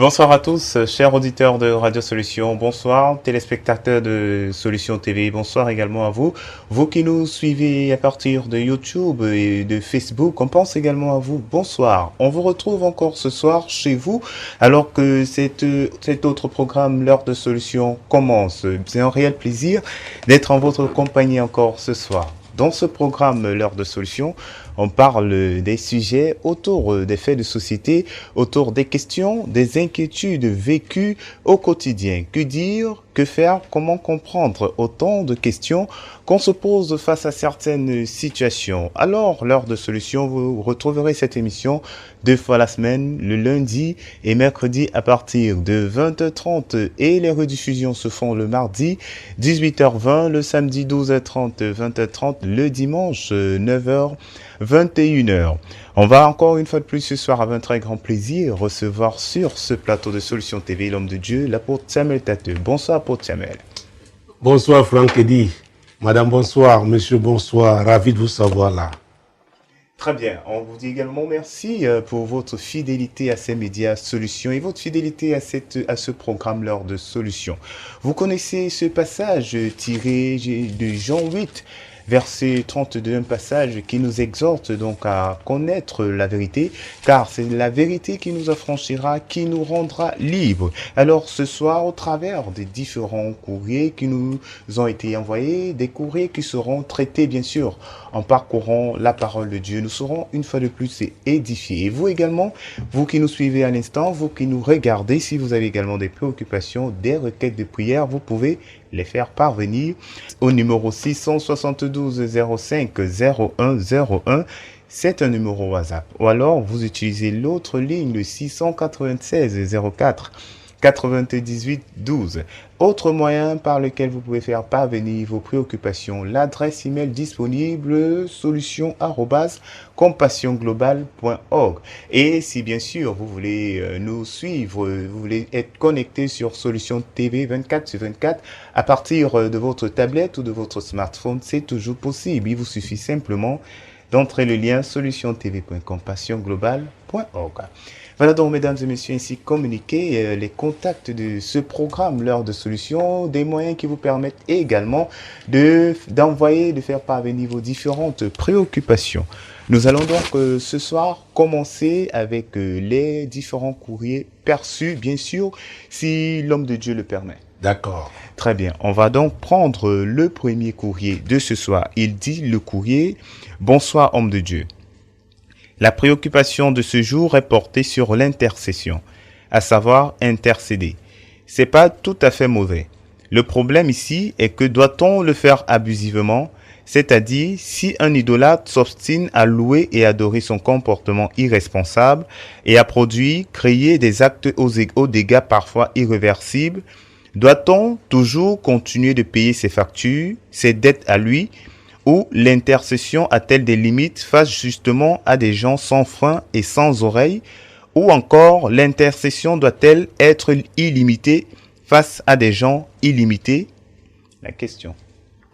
Bonsoir à tous, chers auditeurs de Radio Solutions. Bonsoir, téléspectateurs de Solutions TV. Bonsoir également à vous. Vous qui nous suivez à partir de YouTube et de Facebook, on pense également à vous. Bonsoir. On vous retrouve encore ce soir chez vous, alors que cet autre programme, l'heure de Solutions, commence. C'est un réel plaisir d'être en votre compagnie encore ce soir. Dans ce programme, l'heure de Solutions, on parle des sujets autour des faits de société, autour des questions, des inquiétudes vécues au quotidien. Que dire? Que faire? Comment comprendre? Autant de questions qu'on se pose face à certaines situations. Alors, l'heure de Solutions, vous retrouverez cette émission 2 fois la semaine, le lundi et mercredi à partir de 20h30 et les rediffusions se font le mardi 18h20, le samedi 12h30, 20h30, le dimanche 9h. 21h. On va encore une fois de plus ce soir avec un très grand plaisir recevoir sur ce plateau de Solutions TV l'homme de Dieu, l'apôtre Samuel Tateux. Bonsoir apôtre Samuel. Bonsoir Franck Eddy. Madame bonsoir, monsieur bonsoir, ravi de vous savoir là. Très bien, on vous dit également merci pour votre fidélité à ces médias Solutions et votre fidélité à ce programme l'heure de Solutions. Vous connaissez ce passage tiré de Jean 8, verset 32, un passage qui nous exhorte donc à connaître la vérité, car c'est la vérité qui nous affranchira, qui nous rendra libres. Alors ce soir, au travers des différents courriers qui nous ont été envoyés, des courriers qui seront traités bien sûr en parcourant la parole de Dieu, nous serons une fois de plus édifiés. Et vous également, vous qui nous suivez à l'instant, vous qui nous regardez, si vous avez également des préoccupations, des requêtes de prière, vous pouvez les faire parvenir au numéro 672 05 01 01. C'est un numéro WhatsApp. Ou alors, vous utilisez l'autre ligne, le 696 04 98 12. Autre moyen par lequel vous pouvez faire parvenir vos préoccupations, l'adresse email disponible solution@compassionglobal.org. Et si bien sûr vous voulez nous suivre, vous voulez être connecté sur Solution TV 24/24 à partir de votre tablette ou de votre smartphone, c'est toujours possible. Il vous suffit simplement d'entrer le lien solutiontv.compassionglobal.org. Voilà donc, mesdames et messieurs, ainsi communiquer les contacts de ce programme, l'heure de Solutions, des moyens qui vous permettent également de faire parvenir vos différentes préoccupations. Nous allons donc ce soir commencer avec les différents courriers perçus, bien sûr, si l'homme de Dieu le permet. D'accord. Très bien. On va donc prendre le premier courrier de ce soir. Il dit le courrier « Bonsoir, homme de Dieu ». La préoccupation de ce jour est portée sur l'intercession, à savoir intercéder. C'est pas tout à fait mauvais. Le problème ici est que doit-on le faire abusivement, c'est-à-dire si un idolâtre s'obstine à louer et adorer son comportement irresponsable et à créer des actes aux dégâts parfois irréversibles, doit-on toujours continuer de payer ses factures, ses dettes à lui, ou l'intercession a-t-elle des limites face justement à des gens sans frein et sans oreille, ou encore l'intercession doit-elle être illimitée face à des gens illimités? La question.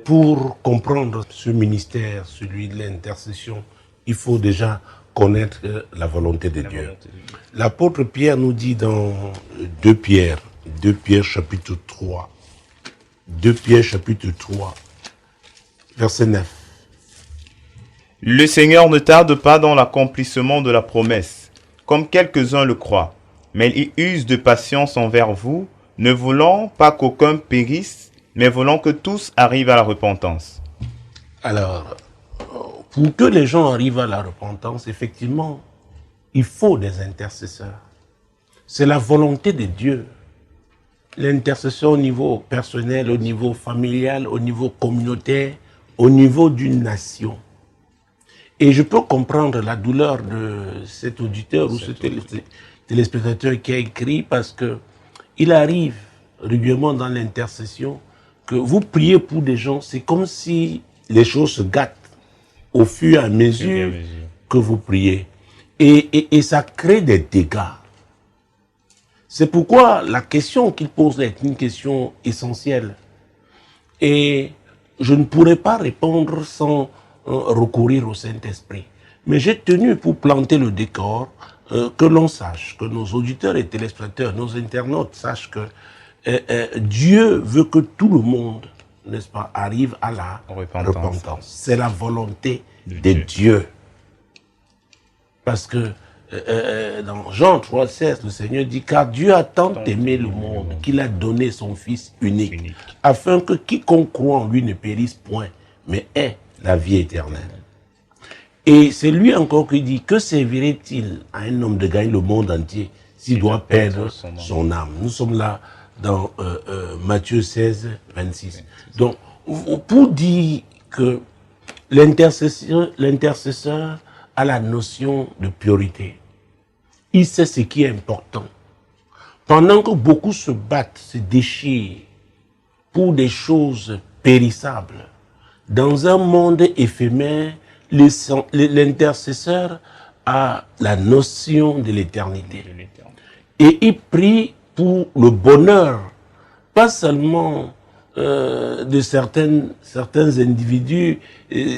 Pour comprendre ce ministère, celui de l'intercession, il faut déjà connaître la volonté de Dieu. L'apôtre Pierre nous dit dans 2 Pierre chapitre 3, 2 Pierre chapitre 3, verset 9. Le Seigneur ne tarde pas dans l'accomplissement de la promesse, comme quelques-uns le croient, mais il use de patience envers vous, ne voulant pas qu'aucun périsse, mais voulant que tous arrivent à la repentance. Alors, pour que les gens arrivent à la repentance, effectivement, il faut des intercesseurs. C'est la volonté de Dieu. L'intercession au niveau personnel, au niveau familial, au niveau communautaire, au niveau d'une nation. Et je peux comprendre la douleur de cet auditeur ou ce téléspectateur qui a écrit, parce que il arrive régulièrement dans l'intercession que vous priez pour des gens, c'est comme si les choses se gâtent au fur et à mesure que vous priez. Et ça crée des dégâts. C'est pourquoi la question qu'il pose est une question essentielle. Et je ne pourrais pas répondre sans recourir au Saint-Esprit. Mais j'ai tenu pour planter le décor que l'on sache, que nos auditeurs et téléspectateurs, nos internautes sachent que Dieu veut que tout le monde, n'est-ce pas, arrive à la repentance. C'est la volonté de Dieu. Parce que dans Jean 3,16, le Seigneur dit, car Dieu a tant aimé le monde qu'il a donné son Fils unique, afin que quiconque croit en lui ne périsse point, mais ait la vie éternelle. Et c'est lui encore qui dit, que servirait-il à un homme de gagner le monde entier s'il doit perdre son âme? Nous sommes là dans Matthieu 16, 26. Donc, pour dire que l'intercesseur a la notion de priorité. Il sait ce qui est important. Pendant que beaucoup se battent, se déchirent pour des choses périssables, dans un monde éphémère, l'intercesseur a la notion de l'éternité. Et il prie pour le bonheur, pas seulement de certains individus,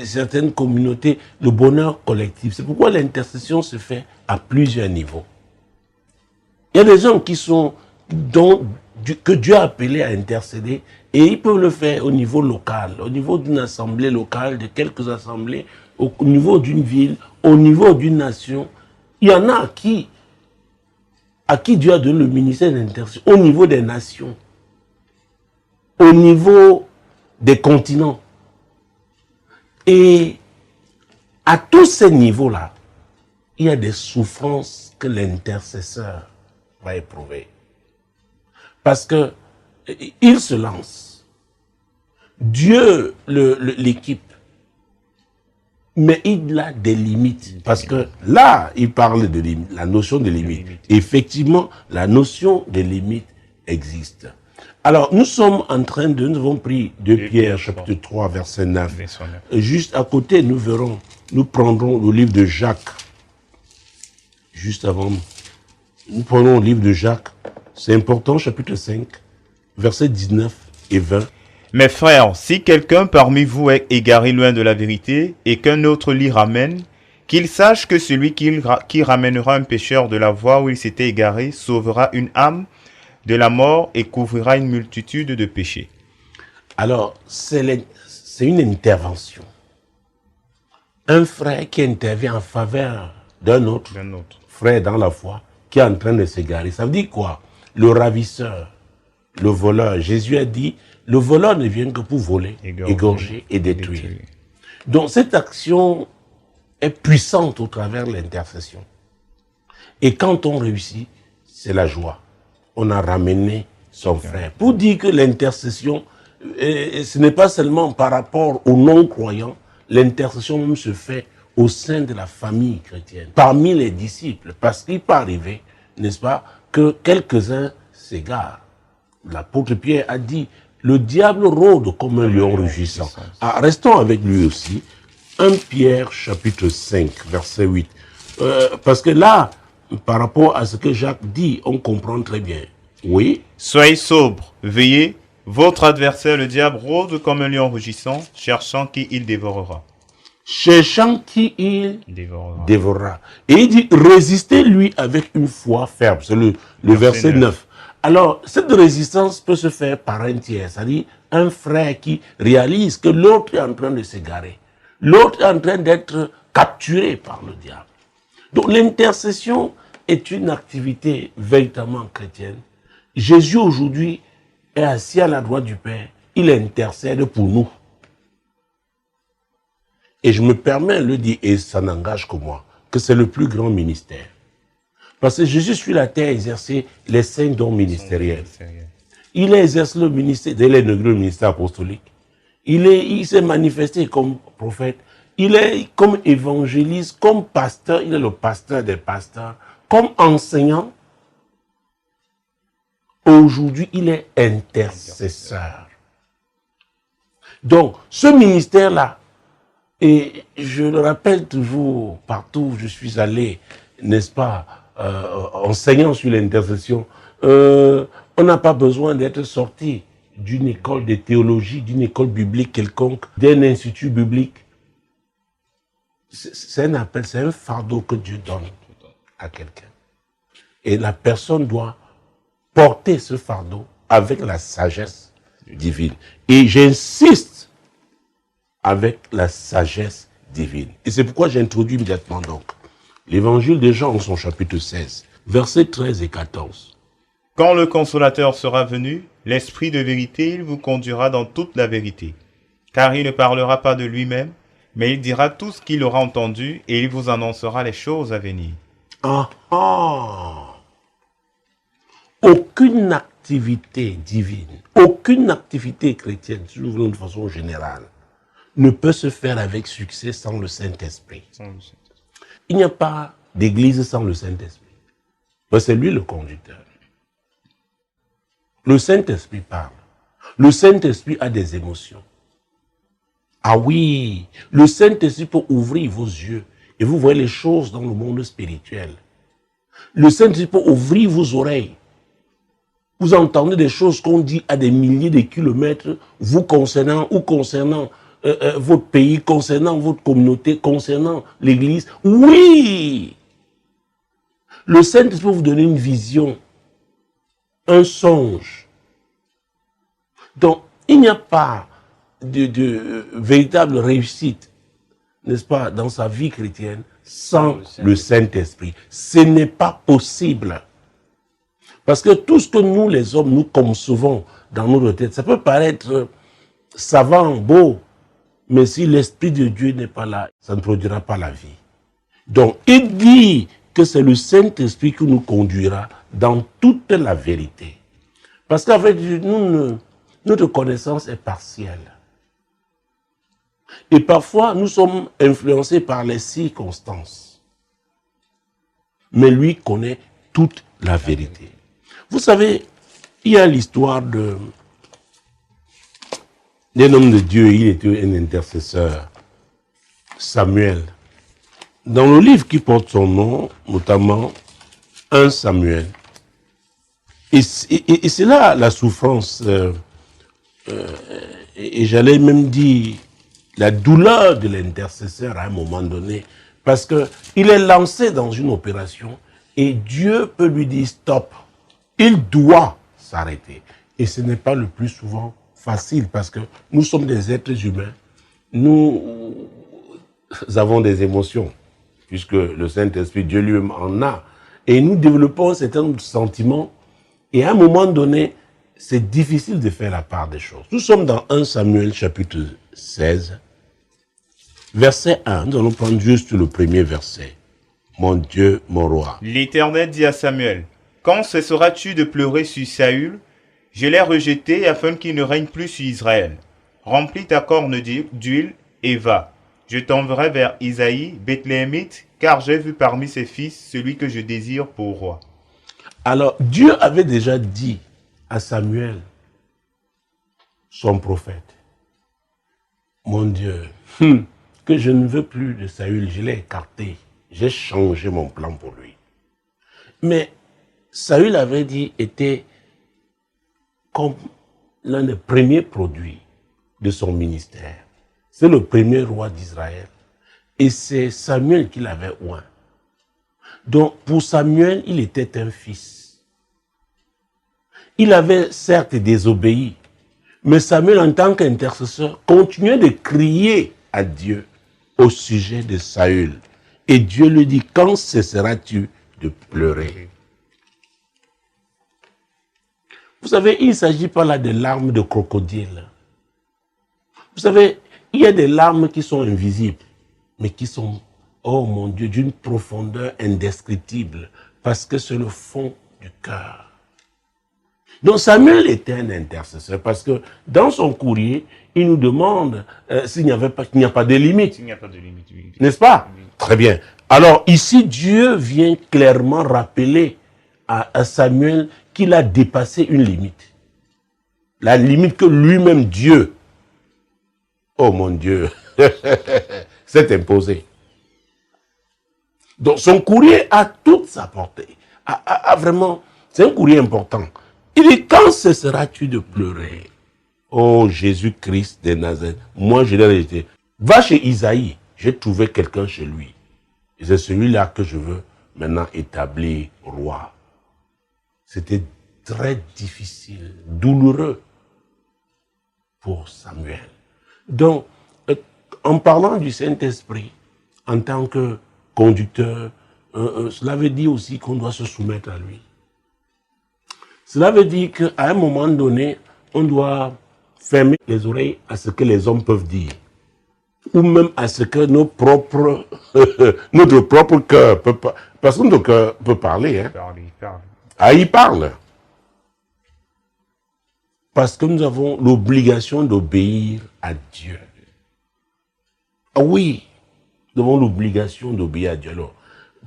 certaines communautés, le bonheur collectif. C'est pourquoi l'intercession se fait à plusieurs niveaux. Il y a des gens qui sont, que Dieu a appelés à intercéder, et ils peuvent le faire au niveau local, au niveau d'une assemblée locale, de quelques assemblées, au niveau d'une ville, au niveau d'une nation. Il y en a à qui Dieu a donné le ministère d'intercession, au niveau des nations, au niveau des continents. Et à tous ces niveaux-là, il y a des souffrances que l'intercesseur va éprouver. Parce que il se lance. Dieu l'équipe. Mais il a des limites. Parce que là, il parle de limite, la notion de limite. Effectivement, la notion de limite existe. Alors, nous sommes en train de, nous avons pris 2 Pierre, chapitre 3, verset 9. Juste à côté, nous prendrons le livre de Jacques. Juste avant, nous prenons le livre de Jacques. C'est important, chapitre 5, versets 19 et 20. Mes frères, si quelqu'un parmi vous est égaré loin de la vérité et qu'un autre l'y ramène, qu'il sache que celui qui ramènera un pécheur de la voie où il s'était égaré sauvera une âme de la mort et couvrira une multitude de péchés. Alors, c'est une intervention. Un frère qui intervient en faveur d'un autre frère dans la foi qui est en train de s'égarer. Ça veut dire quoi? Le ravisseur, le voleur. Jésus a dit, le voleur ne vient que pour voler, égorger et détruire. Donc cette action est puissante au travers de l'intercession. Et quand on réussit, c'est la joie. On a ramené son frère. Pour dire que l'intercession, ce n'est pas seulement par rapport aux non-croyants, l'intercession même se fait au sein de la famille chrétienne, parmi les disciples, parce qu'il peut arriver, n'est-ce pas, que quelques-uns s'égarent. L'apôtre Pierre a dit, le diable rôde comme un lion rugissant. Ah, restons avec lui aussi. 1 Pierre chapitre 5, verset 8. Parce que là, par rapport à ce que Jacques dit, on comprend très bien. Oui. Soyez sobres, veillez. Votre adversaire, le diable, rôde comme un lion rugissant, cherchant qui il dévorera. Cherchant qui il dévorera. Et il dit, résistez-lui avec une foi ferme. C'est le verset 9. Alors, cette résistance peut se faire par un tiers, c'est-à-dire un frère qui réalise que l'autre est en train de s'égarer. L'autre est en train d'être capturé par le diable. Donc, l'intercession est une activité véritablement chrétienne. Jésus, aujourd'hui, est assis à la droite du Père. Il intercède pour nous. Et je me permets de le dire, et ça n'engage que moi, que c'est le plus grand ministère. Parce que Jésus sur la terre a exercé les 5 dons ministériels. Il a exercé le ministère, dès le ministère apostolique. Il s'est manifesté comme prophète. Il est comme évangéliste, comme pasteur. Il est le pasteur des pasteurs. Comme enseignant. Aujourd'hui, il est intercesseur. Donc, ce ministère-là, et je le rappelle toujours, partout où je suis allé, n'est-ce pas, enseignant sur l'intercession, on n'a pas besoin d'être sorti d'une école de théologie, d'une école biblique quelconque, d'un institut biblique. C'est un appel, c'est un fardeau que Dieu donne à quelqu'un. Et la personne doit porter ce fardeau avec la sagesse divine. Et j'insiste avec la sagesse divine. Et c'est pourquoi j'introduis immédiatement donc l'évangile de Jean en son chapitre 16, versets 13 et 14. Quand le consolateur sera venu, l'Esprit de vérité, il vous conduira dans toute la vérité. Car il ne parlera pas de lui-même, mais il dira tout ce qu'il aura entendu et il vous annoncera les choses à venir. Ah ah! Aucune activité divine, aucune activité chrétienne, si nous voulons de façon générale, ne peut se faire avec succès sans le Saint-Esprit. Il n'y a pas d'église sans le Saint-Esprit. C'est lui le conducteur. Le Saint-Esprit parle. Le Saint-Esprit a des émotions. Ah oui, le Saint-Esprit peut ouvrir vos yeux et vous voyez les choses dans le monde spirituel. Le Saint-Esprit peut ouvrir vos oreilles. Vous entendez des choses qu'on dit à des milliers de kilomètres, vous concernant ou concernant votre pays, concernant votre communauté, concernant l'église. Oui! Le Saint-Esprit peut vous donner une vision, un songe. Donc, il n'y a pas de véritable réussite, n'est-ce pas, dans sa vie chrétienne, sans le Saint-Esprit. Ce n'est pas possible. Parce que tout ce que nous, les hommes, nous concevons dans notre tête, ça peut paraître savant, beau, mais si l'Esprit de Dieu n'est pas là, ça ne produira pas la vie. Donc, il dit que c'est le Saint-Esprit qui nous conduira dans toute la vérité. Parce qu'avec nous, notre connaissance est partielle. Et parfois, nous sommes influencés par les circonstances. Mais lui connaît toute la vérité. Vous savez, il y a l'histoire d'un homme de Dieu, il était un intercesseur, Samuel. Dans le livre qui porte son nom, notamment 1 Samuel, et c'est là la souffrance, et j'allais même dire la douleur de l'intercesseur à un moment donné, parce qu'il est lancé dans une opération et Dieu peut lui dire stop. Il doit s'arrêter. Et ce n'est pas le plus souvent facile parce que nous sommes des êtres humains. Nous avons des émotions puisque le Saint-Esprit, Dieu lui-même en a. Et nous développons un certain nombre de sentiments. Et à un moment donné, c'est difficile de faire la part des choses. Nous sommes dans 1 Samuel chapitre 16, verset 1. Nous allons prendre juste le premier verset. Mon Dieu, mon roi. L'Éternel dit à Samuel, quand cesseras-tu de pleurer sur Saül? Je l'ai rejeté afin qu'il ne règne plus sur Israël. Remplis ta corne d'huile et va. Je t'enverrai vers Isaïe, Bethléemite, car j'ai vu parmi ses fils celui que je désire pour roi. Alors, Dieu avait déjà dit à Samuel, son prophète, mon Dieu, que je ne veux plus de Saül, je l'ai écarté, j'ai changé mon plan pour lui. Mais Saül avait dit, était comme l'un des premiers produits de son ministère. C'est le premier roi d'Israël. Et c'est Samuel qui l'avait oint. Donc, pour Samuel, il était un fils. Il avait certes désobéi, mais Samuel, en tant qu'intercesseur, continuait de crier à Dieu au sujet de Saül. Et Dieu lui dit, quand cesseras-tu de pleurer? Vous savez, il ne s'agit pas là de larmes de crocodile. Vous savez, il y a des larmes qui sont invisibles, mais qui sont, oh mon Dieu, d'une profondeur indescriptible, parce que c'est le fond du cœur. Donc Samuel était un intercesseur, parce que dans son courrier, il nous demande s'il n'y a pas de limite. S'il n'y a pas de limite, oui. N'est-ce pas? Oui. Très bien. Alors ici, Dieu vient clairement rappeler à Samuel qu'il a dépassé une limite. La limite que lui-même, Dieu, oh mon Dieu, s'est imposée. Donc son courrier a toute sa portée. Vraiment, c'est un courrier important. Il dit, quand cesseras-tu de pleurer? Oh Jésus-Christ de Nazareth, moi je l'ai rejeté. Va chez Isaïe, j'ai trouvé quelqu'un chez lui. Et c'est celui-là que je veux maintenant établi roi. C'était très difficile, douloureux pour Samuel. Donc, en parlant du Saint-Esprit, en tant que conducteur, cela veut dire aussi qu'on doit se soumettre à lui. Cela veut dire qu'à un moment donné, on doit fermer les oreilles à ce que les hommes peuvent dire, ou même à ce que notre propre cœur peut parler. Parce que notre cœur peut parler. Hein. Ah, il parle. Parce que nous avons l'obligation d'obéir à Dieu. Ah oui, nous avons l'obligation d'obéir à Dieu. Alors,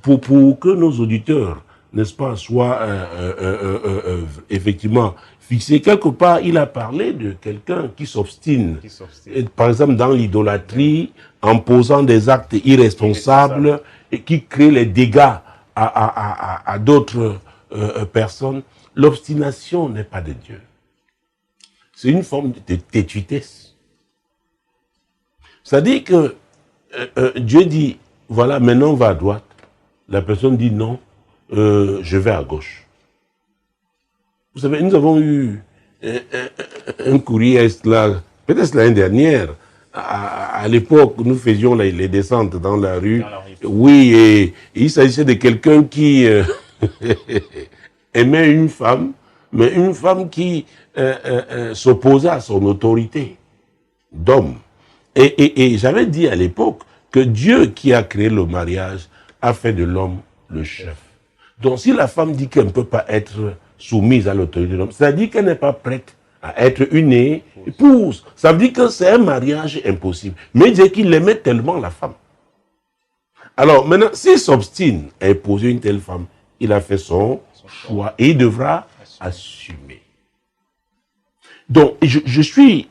pour que nos auditeurs, n'est-ce pas, soient effectivement fixés, quelque part, il a parlé de quelqu'un qui s'obstine. Par exemple, dans l'idolâtrie, en posant des actes irresponsables et qui créent les dégâts à d'autres personnes. L'obstination n'est pas de Dieu. C'est une forme de tétuitesse. C'est-à-dire que Dieu dit, voilà, maintenant on va à droite. La personne dit non, je vais à gauche. Vous savez, nous avons eu un courrier là, peut-être l'année dernière, à l'époque, nous faisions les descentes dans la rue. Oui, et il s'agissait de quelqu'un qui aimait une femme, mais une femme qui s'opposait à son autorité d'homme. Et j'avais dit à l'époque que Dieu qui a créé le mariage a fait de l'homme le chef. Donc si la femme dit qu'elle ne peut pas être soumise à l'autorité de l'homme, ça dit qu'elle n'est pas prête à être une épouse. Ça veut dire que c'est un mariage impossible. Mais Dieu qu'il aimait tellement la femme. Alors maintenant, s'il s'obstine à épouser une telle femme, il a fait son choix et il devra assumer. Donc, je suis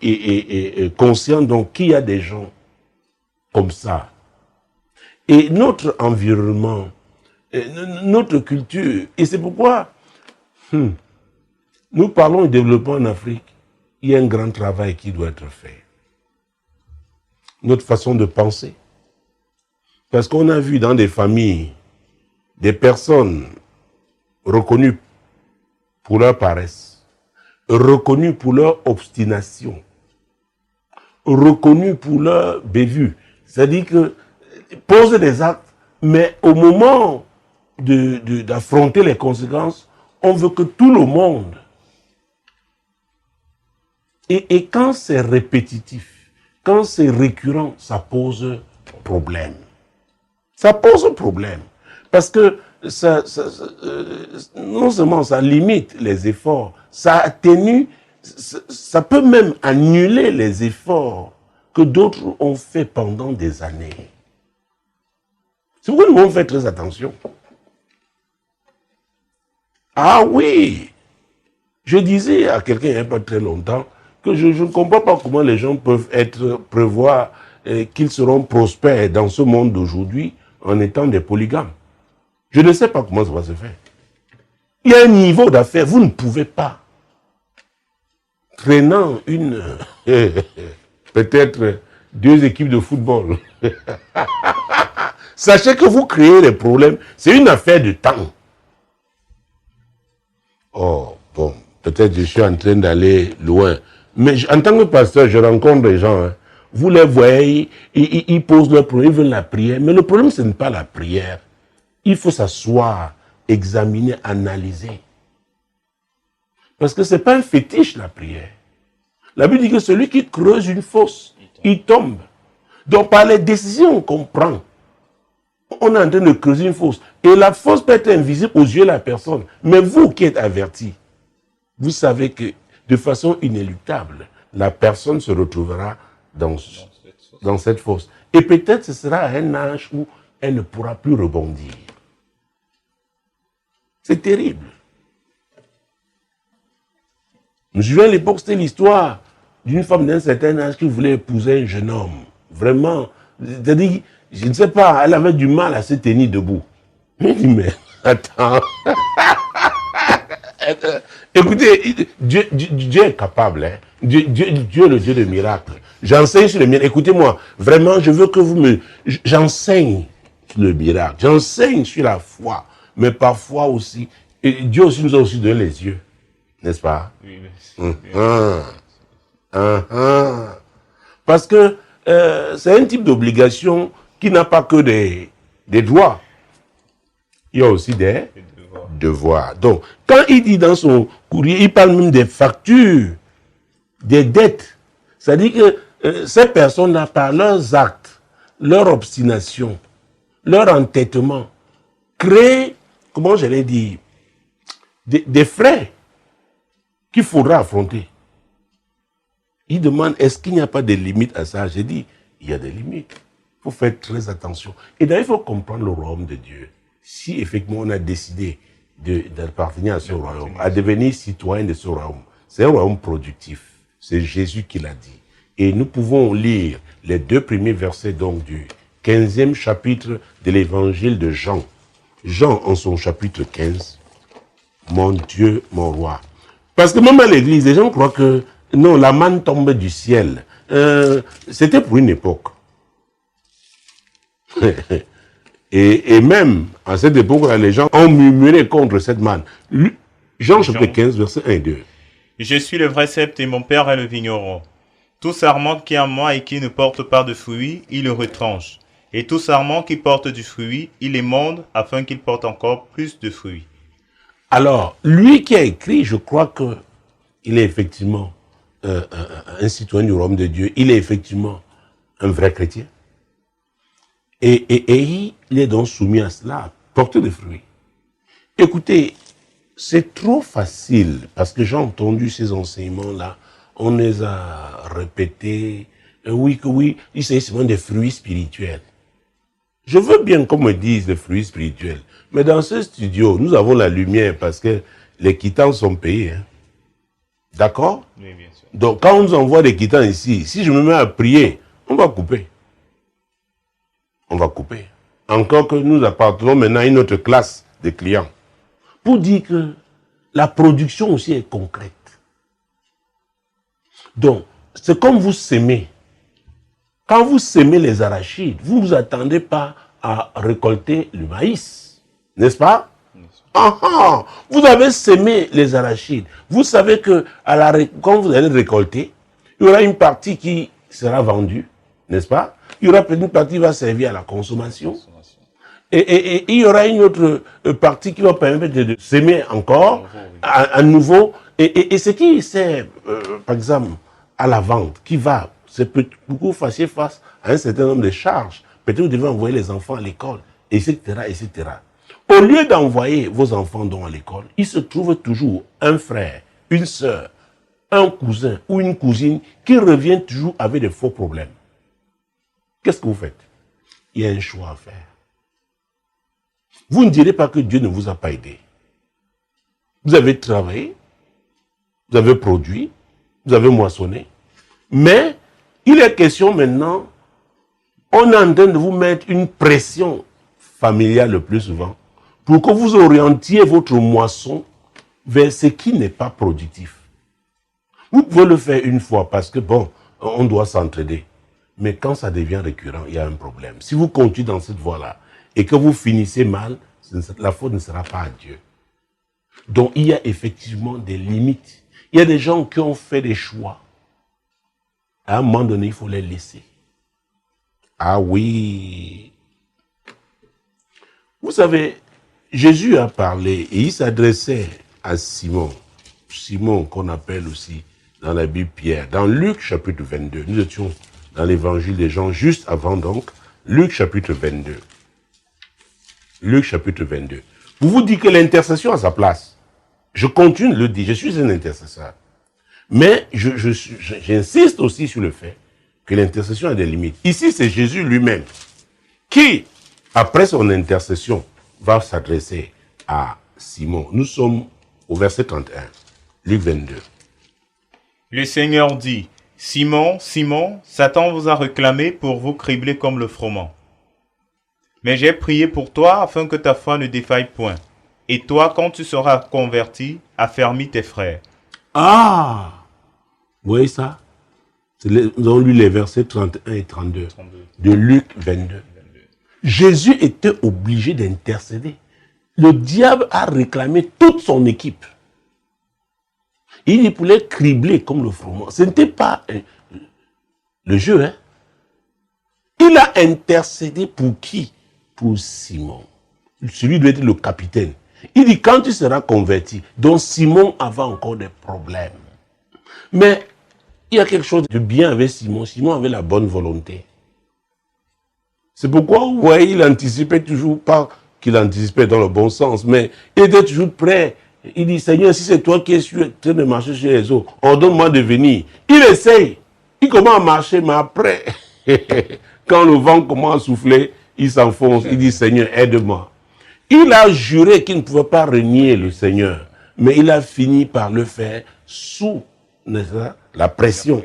conscient donc qu'il y a des gens comme ça. Et notre environnement, notre culture, et c'est pourquoi nous parlons de développement en Afrique, il y a un grand travail qui doit être fait. Notre façon de penser. Parce qu'on a vu dans des familles des personnes reconnues pour leur paresse, reconnus pour leur obstination, reconnus pour leur bévue. C'est-à-dire que posent des actes, mais au moment d'affronter les conséquences, on veut que tout le monde. Et quand c'est répétitif, quand c'est récurrent, ça pose problème. Ça pose problème. Parce que non seulement ça limite les efforts, ça atténue, ça peut même annuler les efforts que d'autres ont fait pendant des années. C'est pourquoi nous devons faire très attention. Ah oui, je disais à quelqu'un il n'y a pas très longtemps que je ne comprends pas comment les gens peuvent prévoir qu'ils seront prospères dans ce monde d'aujourd'hui en étant des polygames. Je ne sais pas comment ça va se faire. Il y a un niveau d'affaires, vous ne pouvez pas. Traînant peut-être 2 équipes de football. Sachez que vous créez des problèmes, c'est une affaire de temps. Oh, bon, peut-être je suis en train d'aller loin. Mais en tant que pasteur, je rencontre des gens, hein. Vous les voyez, ils posent leur problème, ils veulent la prière. Mais le problème, ce n'est pas la prière. Il faut s'asseoir, examiner, analyser. Parce que ce n'est pas un fétiche, la prière. La Bible dit que celui qui creuse une fosse, il tombe. Donc par les décisions qu'on prend, on est en train de creuser une fosse. Et la fosse peut être invisible aux yeux de la personne. Mais vous qui êtes averti, vous savez que de façon inéluctable, la personne se retrouvera dans cette fosse. Et peut-être ce sera à un âge où elle ne pourra plus rebondir. C'est terrible. Je me souviens à l'époque, c'était l'histoire d'une femme d'un certain âge qui voulait épouser un jeune homme. Vraiment, c'est-à-dire, je ne sais pas, elle avait du mal à se tenir debout. Je me dis, mais attends. Écoutez, Dieu est capable. Hein? Dieu est le Dieu de miracles. J'enseigne sur le mien. Écoutez-moi, vraiment, je veux que vous me... J'enseigne le miracle. J'enseigne sur la foi, mais parfois aussi, et Dieu aussi nous a aussi donné les yeux, n'est-ce pas? Oui, Parce que c'est un type d'obligation qui n'a pas que des droits. Il y a aussi des devoirs. Donc, quand il dit dans son courrier, il parle même des factures, des dettes. C'est-à-dire que ces personnes-là, par leurs actes, leur obstination, leur entêtement, créent, comment j'allais dire, des frais qu'il faudra affronter. Il demande, est-ce qu'il n'y a pas de limites à ça? J'ai dit, il y a des limites. Il faut faire très attention. Et d'ailleurs, il faut comprendre le royaume de Dieu. Si effectivement on a décidé d'appartenir à ce royaume, à devenir citoyen de ce royaume, c'est un royaume productif. C'est Jésus qui l'a dit. Et nous pouvons lire les 2 premiers versets donc du 15e chapitre de l'évangile de Jean. Jean en son chapitre 15. Mon Dieu, mon roi. Parce que même à l'église, les gens croient que non, la manne tombe du ciel. C'était pour une époque. et même à cette époque-là, les gens ont murmuré contre cette manne. Jean chapitre 15, verset 1 et 2. Je suis le vrai cep et mon père est le vigneron. Tout sarment qui est en moi et qui ne porte pas de fruits, il le retranche. Et tout sarment qui porte du fruit, il l'émonde afin qu'il porte encore plus de fruits. Alors, lui qui a écrit, je crois que il est effectivement un citoyen du royaume de Dieu. Il est effectivement un vrai chrétien. Et il est donc soumis à cela, porter des fruits. Écoutez, c'est trop facile, parce que j'ai entendu ces enseignements-là, on les a répétés, oui, il s'agit seulement des fruits spirituels. Je veux bien qu'on me dise des fruits spirituels, mais dans ce studio, nous avons la lumière parce que les quittances sont payées. Hein. D'accord? Oui, bien sûr. Donc, quand on nous envoie des quittances ici, si je me mets à prier, on va couper. On va couper. Encore que nous appartenons maintenant à une autre classe de clients. Pour dire que la production aussi est concrète. Donc, c'est comme vous sémez. Quand vous sémez les arachides, vous ne vous attendez pas à récolter le maïs. N'est-ce pas? Vous avez sémé les arachides. Vous savez que quand vous allez récolter, il y aura une partie qui sera vendue. N'est-ce pas? Il y aura peut-être une partie qui va servir à la consommation. Et il y aura une autre partie qui va permettre de s'aimer encore à nouveau. Et ce qui sert, par exemple, à la vente, qui va, c'est beaucoup facile face à un certain nombre de charges. Peut-être vous devez envoyer les enfants à l'école, etc., etc. Au lieu d'envoyer vos enfants à l'école, il se trouve toujours un frère, une sœur, un cousin ou une cousine qui revient toujours avec de faux problèmes. Qu'est-ce que vous faites? Il y a un choix à faire. Vous ne direz pas que Dieu ne vous a pas aidé. Vous avez travaillé, vous avez produit, vous avez moissonné. Mais il est question maintenant, on est en train de vous mettre une pression familiale le plus souvent pour que vous orientiez votre moisson vers ce qui n'est pas productif. Vous pouvez le faire une fois parce que, bon, on doit s'entraider. Mais quand ça devient récurrent, il y a un problème. Si vous continuez dans cette voie-là et que vous finissez mal, la faute ne sera pas à Dieu. Donc, il y a effectivement des limites. Il y a des gens qui ont fait des choix. À un moment donné, il faut les laisser. Ah oui. Vous savez, Jésus a parlé et il s'adressait à Simon. Simon qu'on appelle aussi dans la Bible Pierre. Dans Luc chapitre 22, nous étions dans l'évangile des Jean juste avant donc, Luc chapitre 22. Luc chapitre 22. Pour vous dire que l'intercession a sa place. Je continue de le dire, je suis un intercesseur. Mais j'insiste aussi sur le fait que l'intercession a des limites. Ici, c'est Jésus lui-même qui, après son intercession, va s'adresser à Simon. Nous sommes au verset 31, Luc 22. Le Seigneur dit, Simon, Simon, Satan vous a réclamé pour vous cribler comme le froment. Mais j'ai prié pour toi afin que ta foi ne défaille point. Et toi, quand tu seras converti, affermis tes frères. Ah! Vous voyez ça? Nous avons lu les versets 31 et 32 de Luc 22. Jésus était obligé d'intercéder. Le diable a réclamé toute son équipe. Il pouvait cribler comme le froment. Ce n'était pas le jeu. Hein? Il a intercédé pour qui? Pour Simon. Celui doit être le capitaine. Il dit, quand tu seras converti, donc Simon avait encore des problèmes. Mais il y a quelque chose de bien avec Simon. Simon avait la bonne volonté. C'est pourquoi, ouais, il anticipait toujours, pas qu'il anticipait dans le bon sens, mais il était toujours prêt. Il dit, Seigneur, si c'est toi qui es en train de marcher chez les autres, ordonne-moi de venir. Il essaye. Il commence à marcher, mais après, quand le vent commence à souffler, il s'enfonce. Il dit, Seigneur, aide-moi. Il a juré qu'il ne pouvait pas renier le Seigneur, mais il a fini par le faire sous la pression.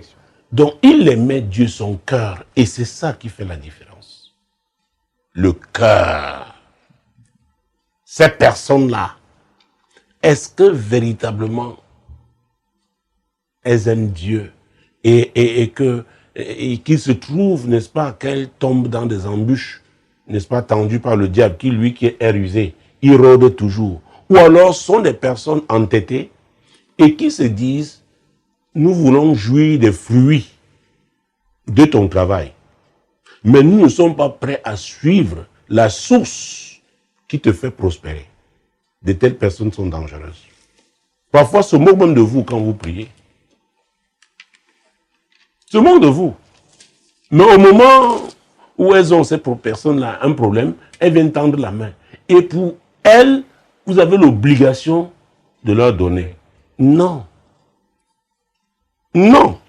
Donc, il aimait Dieu son cœur, et c'est ça qui fait la différence. Le cœur. Ces personnes-là, est-ce que véritablement elles aiment Dieu et qu'il se trouve, n'est-ce pas, qu'elles tombent dans des embûches, n'est-ce pas, tendues par le diable, qui lui qui est rusé, il rôde toujours. Ou alors sont des personnes entêtées et qui se disent, nous voulons jouir des fruits de ton travail. Mais nous ne sommes pas prêts à suivre la source qui te fait prospérer. De telles personnes sont dangereuses. Parfois, se moquent même de vous quand vous priez. Se moquent de vous. Mais au moment où elles ont, ces personnes-là, un problème, elles viennent tendre la main. Et pour elles, vous avez l'obligation de leur donner. Non. Non.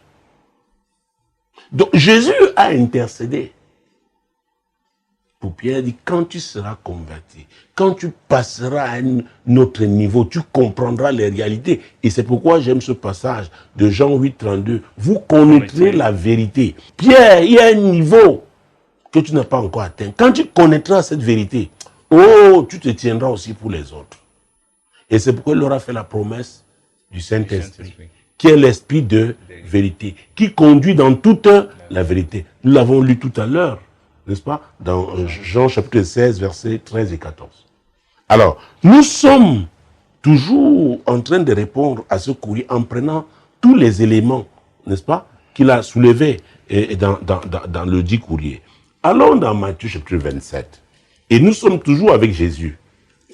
Donc, Jésus a intercédé. Pour Pierre, dit, quand tu seras converti, quand tu passeras à un autre niveau, tu comprendras les réalités. Et c'est pourquoi j'aime ce passage de Jean 8, 32. Vous connaîtrez la vérité. Pierre, il y a un niveau que tu n'as pas encore atteint. Quand tu connaîtras cette vérité, oh, tu te tiendras aussi pour les autres. Et c'est pourquoi il leur a fait la promesse du Saint-Esprit, qui est l'esprit de vérité, qui conduit dans toute la vérité. Nous l'avons lu tout à l'heure, n'est-ce pas, dans Jean chapitre 16, versets 13 et 14. Alors, nous sommes toujours en train de répondre à ce courrier en prenant tous les éléments, n'est-ce pas, qu'il a soulevés dans le dit courrier. Allons dans Matthieu chapitre 27. Et nous sommes toujours avec Jésus.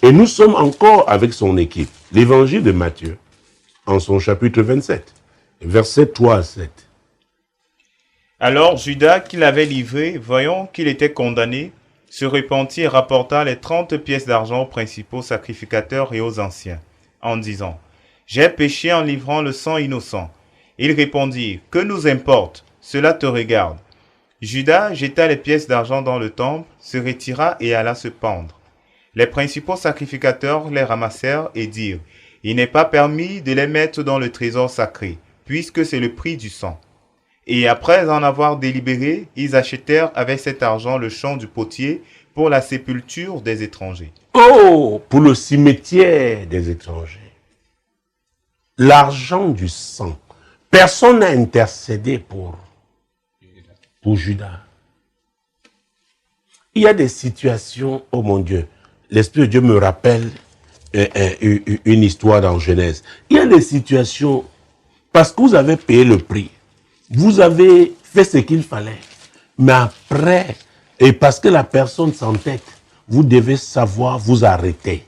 Et nous sommes encore avec son équipe. L'évangile de Matthieu, en son chapitre 27, versets 3 à 7. Alors Judas, qui l'avait livré, voyant qu'il était condamné, se repentit et rapporta les 30 pièces d'argent aux principaux sacrificateurs et aux anciens, en disant, « J'ai péché en livrant le sang innocent. » Ils répondirent, « Que nous importe, cela te regarde. » Judas jeta les pièces d'argent dans le temple, se retira et alla se pendre. Les principaux sacrificateurs les ramassèrent et dirent, « Il n'est pas permis de les mettre dans le trésor sacré, puisque c'est le prix du sang. » Et après en avoir délibéré, ils achetèrent avec cet argent le champ du potier pour la sépulture des étrangers. Oh, pour le cimetière des étrangers. L'argent du sang. Personne n'a intercédé pour Judas. Il y a des situations, oh mon Dieu, l'Esprit de Dieu me rappelle une histoire dans Genèse. Il y a des situations, parce que vous avez payé le prix, vous avez fait ce qu'il fallait, mais après, et parce que la personne s'entête, vous devez savoir vous arrêter.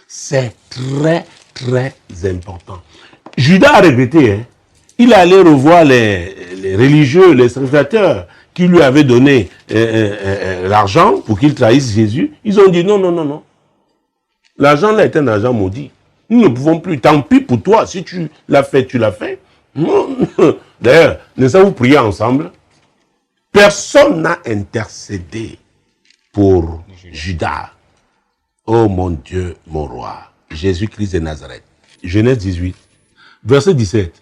C'est très, très important. Judas a regretté, hein. Il allait revoir les religieux, les sacrificateurs qui lui avaient donné l'argent pour qu'il trahisse Jésus. Ils ont dit non, non, non, non. L'argent là est un argent maudit. Nous ne pouvons plus. Tant pis pour toi. Si tu l'as fait, tu l'as fait. D'ailleurs, ne savons prier ensemble. Personne n'a intercédé pour Judas. Oh mon Dieu, mon roi. Jésus-Christ de Nazareth. Genèse 18, verset 17.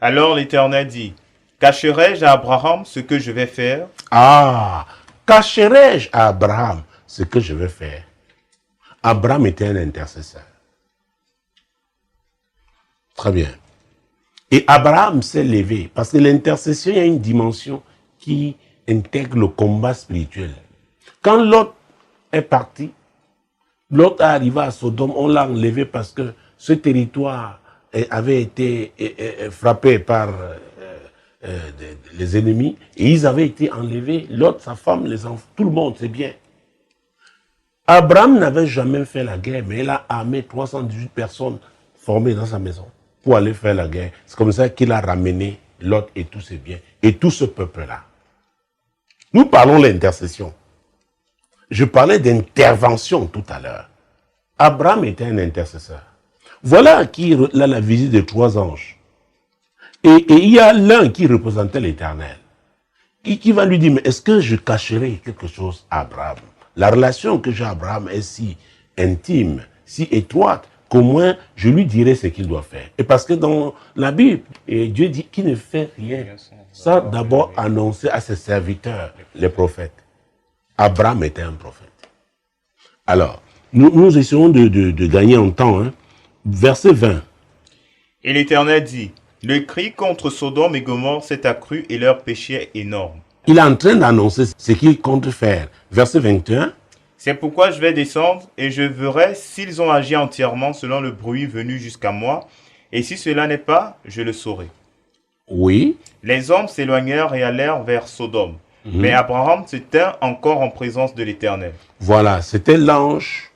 Alors l'Éternel dit, « Cacherai-je à Abraham ce que je vais faire ?» Ah, cacherai-je à Abraham ce que je vais faire? Abraham était un intercesseur. Très bien. Et Abraham s'est levé, parce que l'intercession, il y a une dimension qui intègre le combat spirituel. Quand Lot est parti, Lot est arrivé à Sodome, on l'a enlevé parce que ce territoire avait été frappé par les ennemis et ils avaient été enlevés. Lot, sa femme, les enfants, tout le monde, c'est bien. Abraham n'avait jamais fait la guerre, mais il a armé 318 personnes formées dans sa maison pour aller faire la guerre. C'est comme ça qu'il a ramené Lot et tous ses biens et tout ce peuple-là. Nous parlons de l'intercession. Je parlais d'intervention tout à l'heure. Abraham était un intercesseur. Voilà à qui là, la visite de 3 anges. Et il y a l'un qui représentait l'Éternel. Qui va lui dire, mais est-ce que je cacherai quelque chose à Abraham? La relation que j'ai à Abraham est si intime, si étroite, qu'au moins je lui dirai ce qu'il doit faire. Et parce que dans la Bible, Dieu dit qu'il ne fait rien sans d'abord annoncer à ses serviteurs, les prophètes. Abraham était un prophète. Alors, nous essayons de gagner en temps. Hein. Verset 20. Et l'Éternel dit, le cri contre Sodome et Gomorrhe s'est accru et leur péché est énorme. Il est en train d'annoncer ce qu'il compte faire. Verset 21. C'est pourquoi je vais descendre et je verrai s'ils ont agi entièrement selon le bruit venu jusqu'à moi. Et si cela n'est pas, je le saurai. Oui. Les hommes s'éloignèrent et allèrent vers Sodome. Mais Abraham se tint encore en présence de l'Éternel. Voilà, c'était l'ange.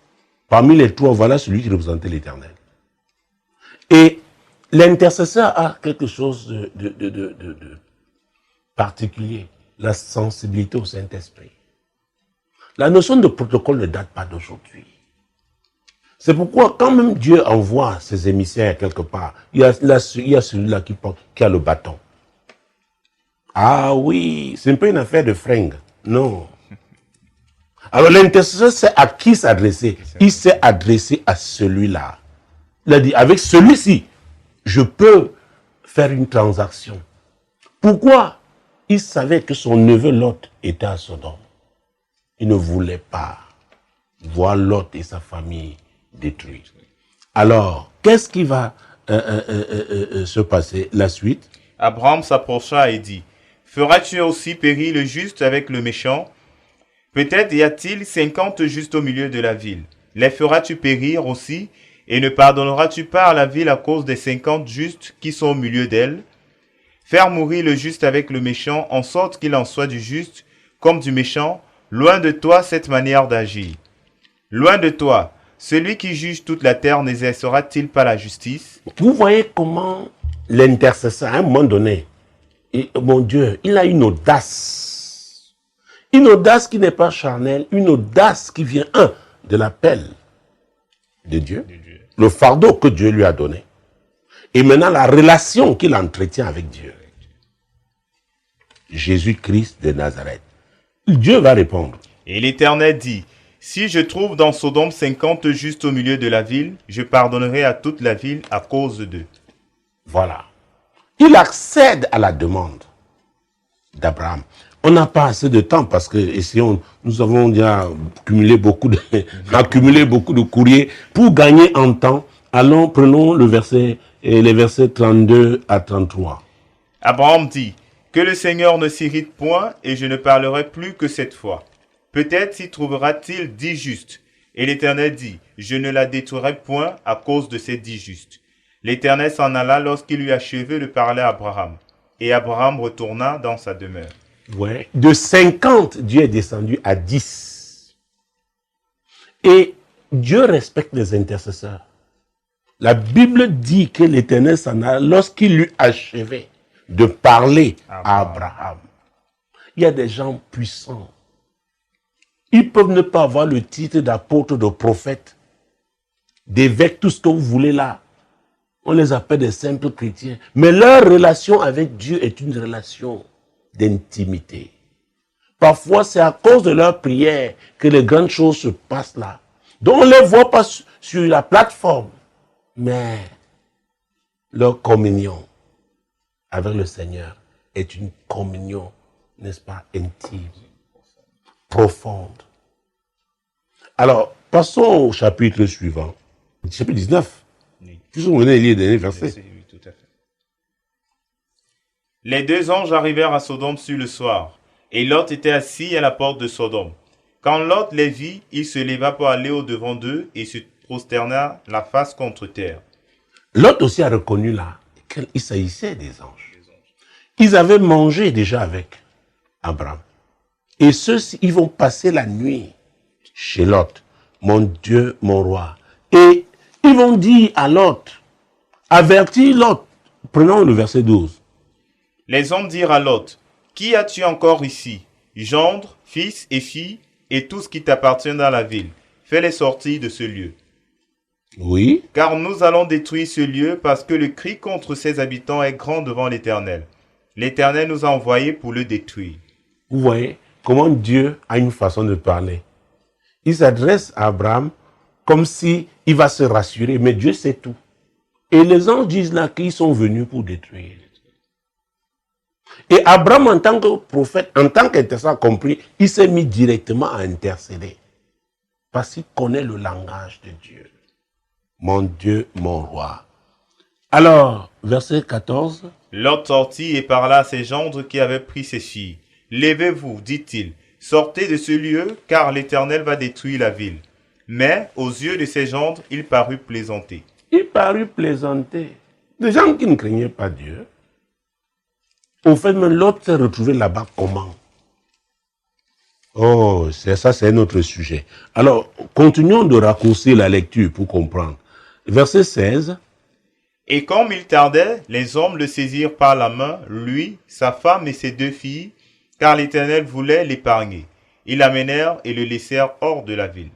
Parmi les 3, voilà celui qui représentait l'Éternel. Et l'intercesseur a quelque chose de particulier. La sensibilité au Saint-Esprit. La notion de protocole ne date pas d'aujourd'hui. C'est pourquoi quand même Dieu envoie ses émissaires quelque part, il y a celui-là qui a le bâton. Ah oui, c'est un peu une affaire de fringue. Non. Alors l'intercesseur sait à qui s'adresser. Il s'est adressé à celui-là. Il a dit, avec celui-ci, je peux faire une transaction. Pourquoi? Il savait que son neveu Lot était à Sodome. Il ne voulait pas voir Lot et sa famille détruits. Alors, qu'est-ce qui va se passer? La suite? Abraham s'approcha et dit, feras-tu aussi périr le juste avec le méchant? Peut-être y a-t-il 50 justes au milieu de la ville. Les feras-tu périr aussi? Et ne pardonneras-tu pas à la ville à cause des 50 justes qui sont au milieu d'elle? Faire mourir le juste avec le méchant, en sorte qu'il en soit du juste comme du méchant, loin de toi cette manière d'agir. Loin de toi, celui qui juge toute la terre n'exercera-t-il pas la justice? Vous voyez comment l'intercesseur, à un moment donné, mon Dieu, il a une audace. Une audace qui n'est pas charnelle, une audace qui vient, de l'appel de Dieu, le fardeau que Dieu lui a donné. Et maintenant, la relation qu'il entretient avec Dieu. Jésus-Christ de Nazareth. Dieu va répondre. Et l'Éternel dit, si je trouve dans Sodome 50 justes au milieu de la ville, je pardonnerai à toute la ville à cause d'eux. Voilà. Il accède à la demande d'Abraham. On n'a pas assez de temps parce que nous avons déjà accumulé beaucoup de courriers. Pour gagner en temps, prenons les versets 32 à 33. Abraham dit, que le Seigneur ne s'irrite point et je ne parlerai plus que cette fois. Peut-être s'y trouvera-t-il 10 justes. Et l'Éternel dit, je ne la détruirai point à cause de ces 10 justes. L'Éternel s'en alla lorsqu'il eut achevé de parler à Abraham. Et Abraham retourna dans sa demeure. Ouais. De 50, Dieu est descendu à 10. Et Dieu respecte les intercesseurs. La Bible dit que l'Éternel s'en alla lorsqu'il eut achevé de parler à Abraham. Il y a des gens puissants. Ils peuvent ne pas avoir le titre d'apôtre, de prophète, d'évêque, tout ce que vous voulez là. On les appelle des simples chrétiens. Mais leur relation avec Dieu est une relation d'intimité. Parfois, c'est à cause de leur prière que les grandes choses se passent là. Donc, on ne les voit pas sur la plateforme. Mais leur communion avec le Seigneur est une communion, n'est-ce pas, intime, profonde. Alors, passons au chapitre suivant. Chapitre 19. Puisque vous venez de lire les derniers versets. Oui, tout à fait. Les 2 anges arrivèrent à Sodome sur le soir, et Lot était assis à la porte de Sodome. Quand Lot les vit, il se leva pour aller au-devant d'eux et se prosterna la face contre terre. Lot aussi a reconnu là qu'il s'agissait des anges. Ils avaient mangé déjà avec Abraham. Et ceux-ci, ils vont passer la nuit chez Lot, mon Dieu, mon roi. Et ils vont dire à Lot, avertis Lot. Prenons le verset 12. Les hommes dirent à Lot, qui as-tu encore ici? Gendre, fils et filles, et tout ce qui t'appartient dans la ville. Fais-les sortir de ce lieu. Oui. Car nous allons détruire ce lieu parce que le cri contre ses habitants est grand devant l'Éternel. L'Éternel nous a envoyés pour le détruire. Vous voyez comment Dieu a une façon de parler. Il s'adresse à Abraham comme si il va se rassurer, mais Dieu sait tout. Et les anges disent là qu'ils sont venus pour détruire. Et Abraham, en tant que prophète, en tant qu'intercesseur compris, il s'est mis directement à intercéder. Parce qu'il connaît le langage de Dieu. Mon Dieu, mon roi. Alors, verset 14. Lot sortit et parla à ses gendres qui avaient pris ses filles. Levez-vous, dit-il, sortez de ce lieu, car l'Éternel va détruire la ville. Mais, aux yeux de ses gendres, il parut plaisanter. Il parut plaisanter. Des gens qui ne craignaient pas Dieu. Au fait, même l'autre s'est retrouvé là-bas comment? Oh, ça c'est un autre sujet. Alors, continuons de raccourcir la lecture pour comprendre. Verset 16. Et comme il tardait, les hommes le saisirent par la main, lui, sa femme et ses 2 filles, car l'Éternel voulait l'épargner. Ils l'amenèrent et le laissèrent hors de la ville.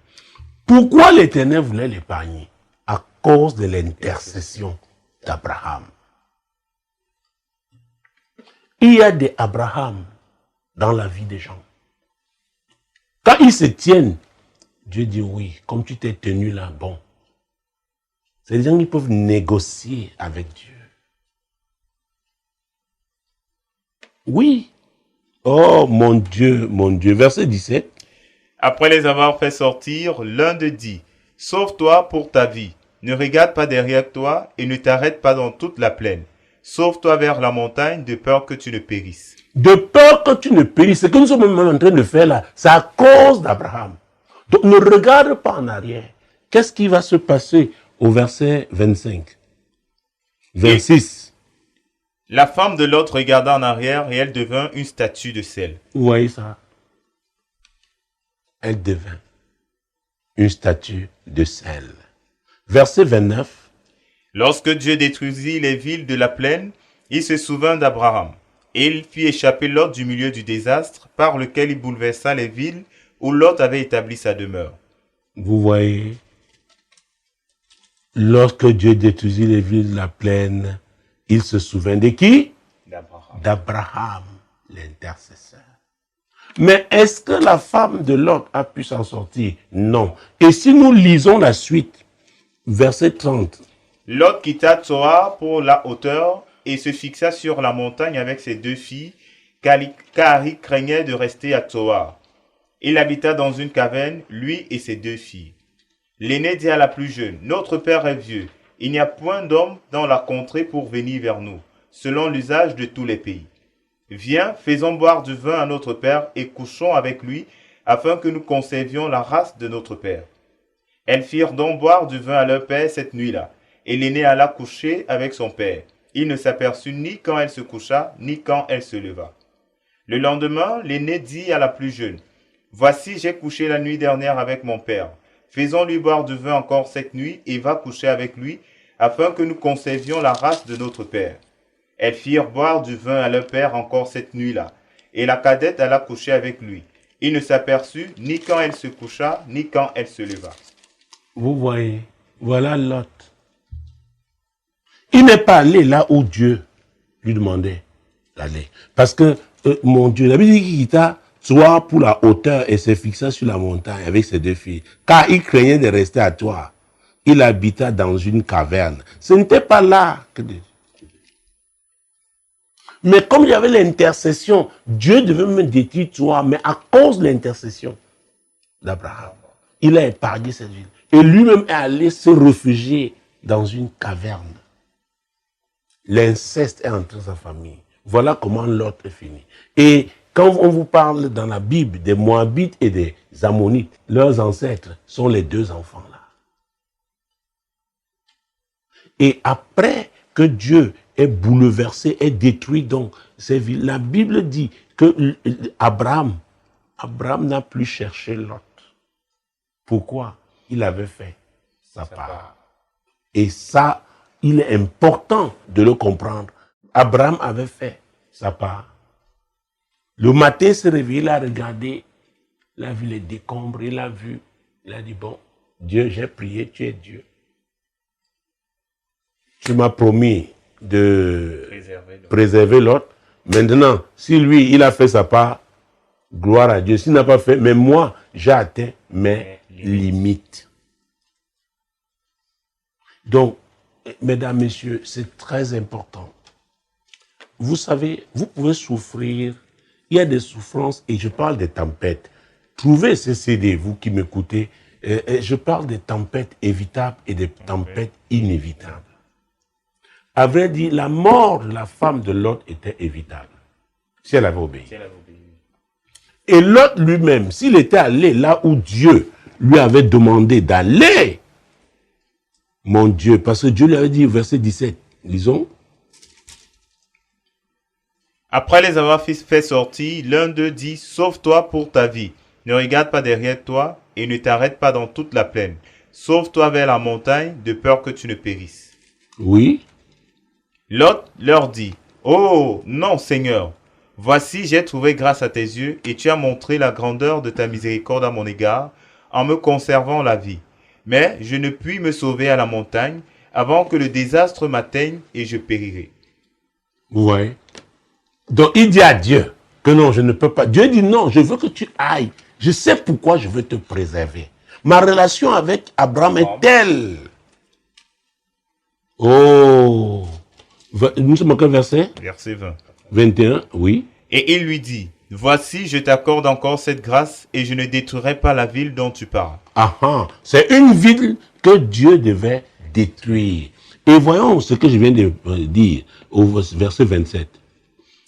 Pourquoi l'Éternel voulait l'épargner? À cause de l'intercession d'Abraham. Il y a des Abraham dans la vie des gens. Quand ils se tiennent, Dieu dit oui, comme tu t'es tenu là, bon. C'est des gens qui peuvent négocier avec Dieu. Oui. Oh mon Dieu, verset 17. Après les avoir fait sortir, l'un d'eux dit, « Sauve-toi pour ta vie, ne regarde pas derrière toi et ne t'arrête pas dans toute la plaine. Sauve-toi vers la montagne de peur que tu ne périsses. » De peur que tu ne périsses, ce que nous sommes même en train de faire là, c'est à cause d'Abraham. Donc ne regarde pas en arrière. Qu'est-ce qui va se passer au verset 25? 26. La femme de Lot regarda en arrière et elle devint une statue de sel. Vous voyez ça? Elle devint une statue de sel. Verset 29. Lorsque Dieu détruisit les villes de la plaine, il se souvint d'Abraham. Et il fit échapper Lot du milieu du désastre par lequel il bouleversa les villes où Lot avait établi sa demeure. Vous voyez, lorsque Dieu détruisit les villes de la plaine, il se souvint de qui? D'Abraham, l'intercesseur. Mais est-ce que la femme de Lot a pu s'en sortir? Non. Et si nous lisons la suite, verset 30. Lot quitta Tsoar pour la hauteur et se fixa sur la montagne avec ses 2 filles, car il craignait de rester à Tsoar. Il habita dans une caverne, lui et ses 2 filles. L'aîné dit à la plus jeune, « Notre père est vieux, il n'y a point d'homme dans la contrée pour venir vers nous, selon l'usage de tous les pays. Viens, faisons boire du vin à notre père et couchons avec lui, afin que nous conservions la race de notre père. » Elles firent donc boire du vin à leur père cette nuit-là, et l'aîné alla coucher avec son père. Il ne s'aperçut ni quand elle se coucha, ni quand elle se leva. Le lendemain, l'aîné dit à la plus jeune, « Voici, j'ai couché la nuit dernière avec mon père. Faisons-lui boire du vin encore cette nuit et va coucher avec lui, afin que nous conservions la race de notre père. » Elles firent boire du vin à leur père encore cette nuit-là, et la cadette alla coucher avec lui. Il ne s'aperçut ni quand elle se coucha, ni quand elle se leva. Vous voyez, voilà Lot. Il n'est pas allé là où Dieu lui demandait d'aller. Parce que, mon Dieu, la Bible dit qu'il quitta toi pour la hauteur et se fixa sur la montagne avec ses 2 filles. Car il craignait de rester à toi. Il habita dans une caverne. Ce n'était pas là que Dieu. Mais comme il y avait l'intercession, Dieu devait me détruire toi, mais à cause de l'intercession d'Abraham, il a épargné cette ville. Et lui-même est allé se réfugier dans une caverne. L'inceste est entré dans sa famille. Voilà comment Lot est fini. Et Quand on vous parle dans la Bible des Moabites et des Ammonites, leurs ancêtres sont les deux enfants-là. Et après que Dieu ait bouleversé, ait détruit donc ces villes, la Bible dit que Abraham n'a plus cherché Lot. Pourquoi? Il avait fait sa part. Et ça, il est important de le comprendre. Abraham avait fait sa part. Le matin, il s'est réveillé, il a regardé, il a vu les décombres, il a vu, il a dit, bon, Dieu, j'ai prié, tu es Dieu. Tu m'as promis de préserver l'autre. Maintenant, si lui, il a fait sa part, gloire à Dieu. S'il n'a pas fait, mais moi, j'ai atteint mes limites. Donc, mesdames, messieurs, c'est très important. Vous savez, vous pouvez souffrir. Il y a des souffrances et je parle des tempêtes. Trouvez ces CD, vous qui m'écoutez. Je parle des tempêtes évitables et des tempêtes inévitables. À vrai dire, la mort de la femme de Lot était évitable, si elle avait obéi. Et Lot lui-même, s'il était allé là où Dieu lui avait demandé d'aller, mon Dieu, parce que Dieu lui avait dit, verset 17, lisons. Après les avoir fait sortir, l'un d'eux dit, sauve-toi pour ta vie. Ne regarde pas derrière toi et ne t'arrête pas dans toute la plaine. Sauve-toi vers la montagne de peur que tu ne périsses. Oui. Lot leur dit, oh non Seigneur, voici j'ai trouvé grâce à tes yeux et tu as montré la grandeur de ta miséricorde à mon égard en me conservant la vie. Mais je ne puis me sauver à la montagne avant que le désastre m'atteigne et je périrai. Oui. Donc il dit à Dieu que non, je ne peux pas. Dieu dit non, je veux que tu ailles. Je sais pourquoi je veux te préserver. Ma relation avec Abraham est telle. Oh. Nous sommes à quel verset? Verset 20. 21, oui. Et il lui dit, voici je t'accorde encore cette grâce et je ne détruirai pas la ville dont tu parles. Ah ah, c'est une ville que Dieu devait détruire. Et voyons ce que je viens de dire au verset 27.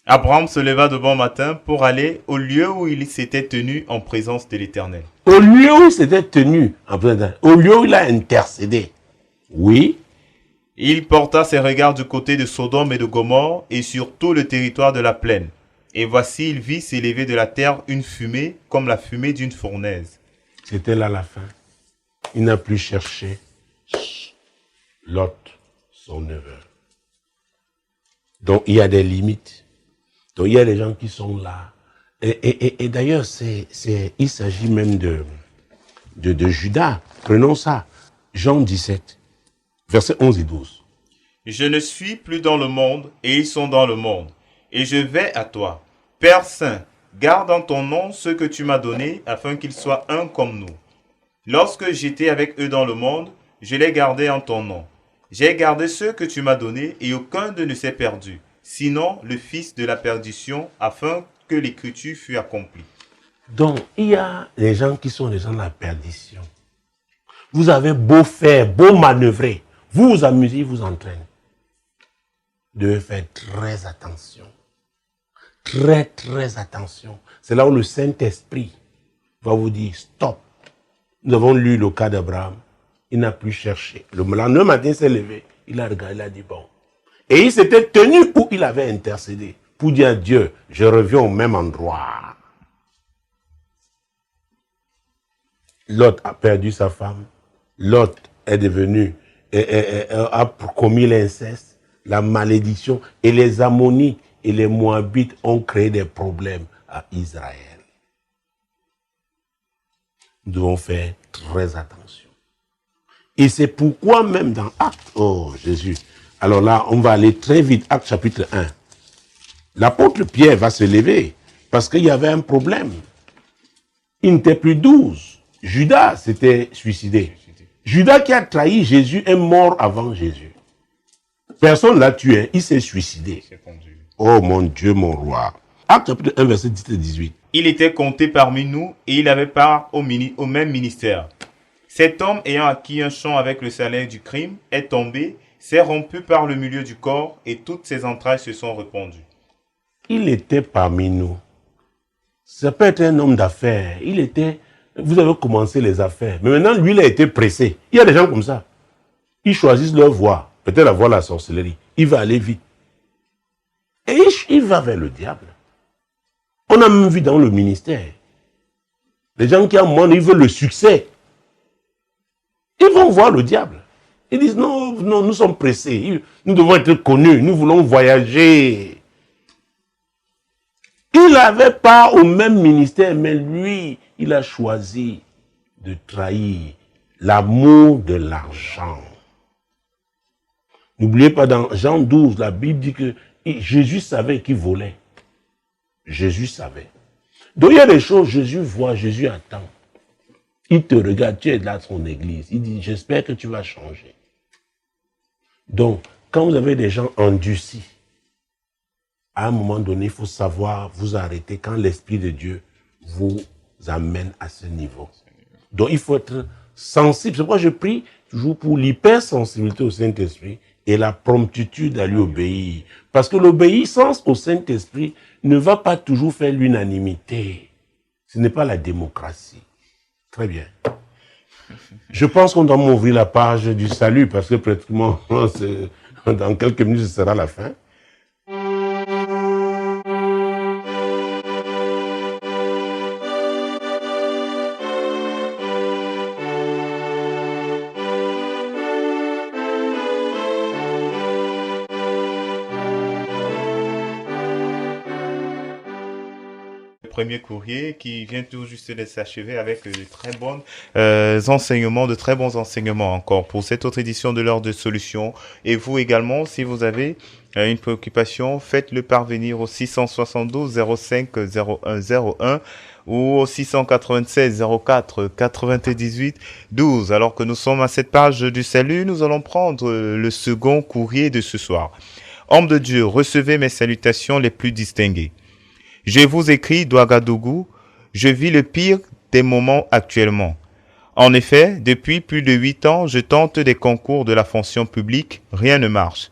Abraham se leva de bon matin pour aller au lieu où il s'était tenu en présence de l'Éternel. Au lieu où il s'était tenu en présence, au lieu où il a intercédé. Oui. Il porta ses regards du côté de Sodome et de Gomorrhe et sur tout le territoire de la plaine. Et voici, il vit s'élever de la terre une fumée comme la fumée d'une fournaise. C'était là la fin. Il n'a plus cherché Lot, son neveu. Donc il y a des limites. Donc il y a des gens qui sont là. Et d'ailleurs, il s'agit même de Judas. Prenons ça. Jean 17. Versets 11 et 12. Je ne suis plus dans le monde, et ils sont dans le monde. Et je vais à toi. Père Saint, garde en ton nom ceux que tu m'as donnés, afin qu'ils soient un comme nous. Lorsque j'étais avec eux dans le monde, je les gardais en ton nom. J'ai gardé ceux que tu m'as donnés, et aucun d'eux ne s'est perdu, sinon le fils de la perdition, afin que l'écriture fût accomplie. Donc, il y a les gens qui sont les gens de la perdition. Vous avez beau faire, beau manœuvrer, vous vous amusez, vous entraînez. Vous devez faire très attention. Très, très attention. C'est là où le Saint-Esprit va vous dire stop. Nous avons lu le cas d'Abraham. Il n'a plus cherché. Le lendemain matin, il s'est levé. Il a regardé, il a dit bon. Et il s'était tenu où il avait intercédé pour dire à Dieu, je reviens au même endroit. Lot a perdu sa femme. Lot est devenu, a commis l'inceste, la malédiction. Et les Ammonites et les Moabites ont créé des problèmes à Israël. Nous devons faire très attention. Et c'est pourquoi même dans Actes, oh Jésus, alors là, on va aller très vite, Actes chapitre 1. L'apôtre Pierre va se lever parce qu'il y avait un problème. Il n'était plus 12. Judas s'était suicidé. Judas qui a trahi Jésus est mort avant Jésus. Personne ne l'a tué, il s'est suicidé. Oh mon Dieu, mon roi. Acte chapitre 1, verset 10 et 18. Il était compté parmi nous et il avait part au même ministère. Cet homme ayant acquis un champ avec le salaire du crime est tombé, s'est rompu par le milieu du corps et toutes ses entrailles se sont répandues. Il était parmi nous. Ça peut être un homme d'affaires. Vous avez commencé les affaires. Mais maintenant, lui, il a été pressé. Il y a des gens comme ça. Ils choisissent leur voie. Peut-être la voie de la sorcellerie. Il va aller vite. Et il va vers le diable. On a même vu dans le ministère. Les gens qui, à un moment, ils veulent le succès. Ils vont voir le diable. Ils disent, non, non, nous sommes pressés. Nous devons être connus. Nous voulons voyager. Il n'avait pas au même ministère, mais lui, il a choisi de trahir l'amour de l'argent. N'oubliez pas, dans Jean 12, la Bible dit que Jésus savait qu'il volait. Jésus savait. Donc il y a des choses, Jésus voit, Jésus attend. Il te regarde, tu es là dans son église. Il dit, j'espère que tu vas changer. Donc, quand vous avez des gens endurcis, à un moment donné, il faut savoir vous arrêter quand l'Esprit de Dieu vous amène à ce niveau. Donc, il faut être sensible. C'est pourquoi je prie toujours pour l'hypersensibilité au Saint-Esprit et la promptitude à lui obéir. Parce que l'obéissance au Saint-Esprit ne va pas toujours faire l'unanimité. Ce n'est pas la démocratie. Très bien. Je pense qu'on doit m'ouvrir la page du salut parce que pratiquement, dans quelques minutes, ce sera la fin. Premier courrier qui vient tout juste de s'achever avec de très bons enseignements encore pour cette autre édition de l'heure de solution. Et vous également, si vous avez une préoccupation, faites-le parvenir au 672 05 01 01 ou au 696 04 98 12. Alors que nous sommes à cette page du salut, nous allons prendre le second courrier de ce soir. Homme de Dieu, recevez mes salutations les plus distinguées. Je vous écris d'Ouagadougou, je vis le pire des moments actuellement. En effet, depuis plus de 8 ans, je tente des concours de la fonction publique, rien ne marche.